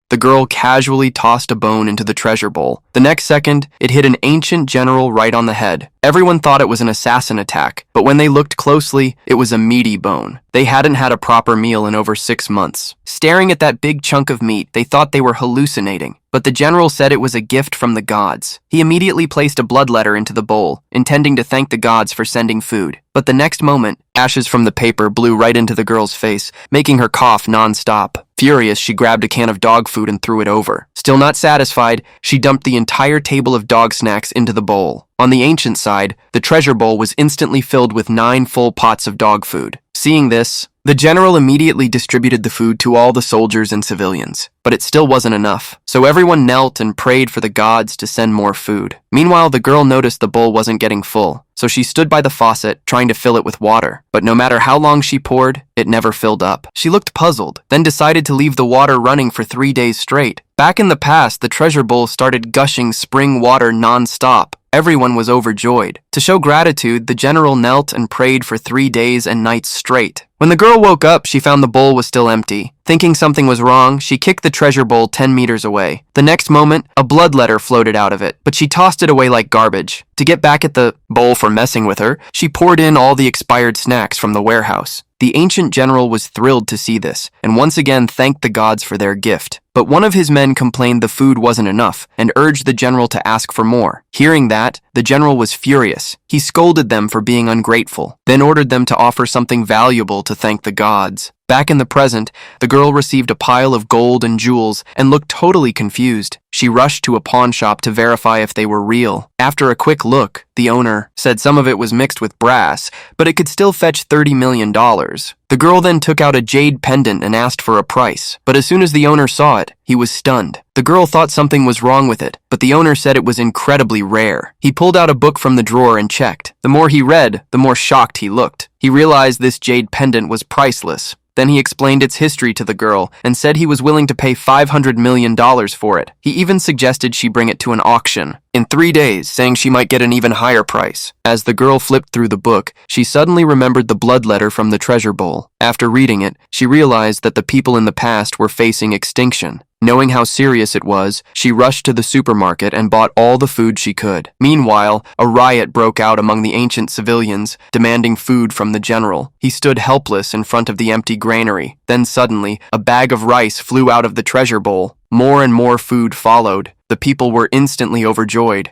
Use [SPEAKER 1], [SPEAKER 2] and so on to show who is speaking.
[SPEAKER 1] The girl casually tossed a bone into the treasure bowl. The next second, it hit an ancient general right on the head. Everyone thought it was an assassin attack, but when they looked closely, it was a meaty bone. They hadn't had a proper meal in over 6 months. Staring at that big chunk of meat, they thought they were hallucinating. But the general said it was a gift from the gods. He immediately placed a blood letter into the bowl, intending to thank the gods for sending food. But the next moment, ashes from the paper blew right into the girl's face, making her cough non-stop. Furious, she grabbed a can of dog food and threw it over. Still not satisfied, she dumped the entire table of dog snacks into the bowl. On the ancient side, the treasure bowl was instantly filled with 9 full pots of dog food. Seeing this, the general immediately distributed the food to all the soldiers and civilians, but it still wasn't enough, so everyone knelt and prayed for the gods to send more food. Meanwhile, the girl noticed the bowl wasn't getting full, so she stood by the faucet, trying to fill it with water. But no matter how long she poured, it never filled up. She looked puzzled, then decided to leave the water running for 3 days straight. Back in the past, the treasure bowl started gushing spring water non-stop. Everyone was overjoyed. To show gratitude, the general knelt and prayed for 3 days and nights straight. When the girl woke up, she found the bowl was still empty. Thinking something was wrong, she kicked the treasure bowl 10 meters away. The next moment, a blood letter floated out of it, but she tossed it away like garbage. To get back at the bowl for messing with her, she poured in all the expired snacks from the warehouse. The ancient general was thrilled to see this, and once again thanked the gods for their gift. But one of his men complained the food wasn't enough, and urged the general to ask for more. Hearing that, the general was furious. He scolded them for being ungrateful, then ordered them to offer something valuable to thank the gods. Back in the present, the girl received a pile of gold and jewels and looked totally confused. She rushed to a pawn shop to verify if they were real. After a quick look, the owner said some of it was mixed with brass, but it could still fetch $30 million. The girl then took out a jade pendant and asked for a price, but as soon as the owner saw it, he was stunned. The girl thought something was wrong with it, but the owner said it was incredibly rare. He pulled out a book from the drawer and checked. The more he read, the more shocked he looked. He realized this jade pendant was priceless. Then he explained its history to the girl and said he was willing to pay $500 million for it. He even suggested she bring it to an auction in 3 days, saying she might get an even higher price. As the girl flipped through the book, she suddenly remembered the blood letter from the treasure bowl. After reading it, she realized that the people in the past were facing extinction. Knowing how serious it was, she rushed to the supermarket and bought all the food she could. Meanwhile, a riot broke out among the ancient civilians, demanding food from the general. He stood helpless in front of the empty granary. Then suddenly, a bag of rice flew out of the treasure bowl. More and more food followed. The people were instantly overjoyed.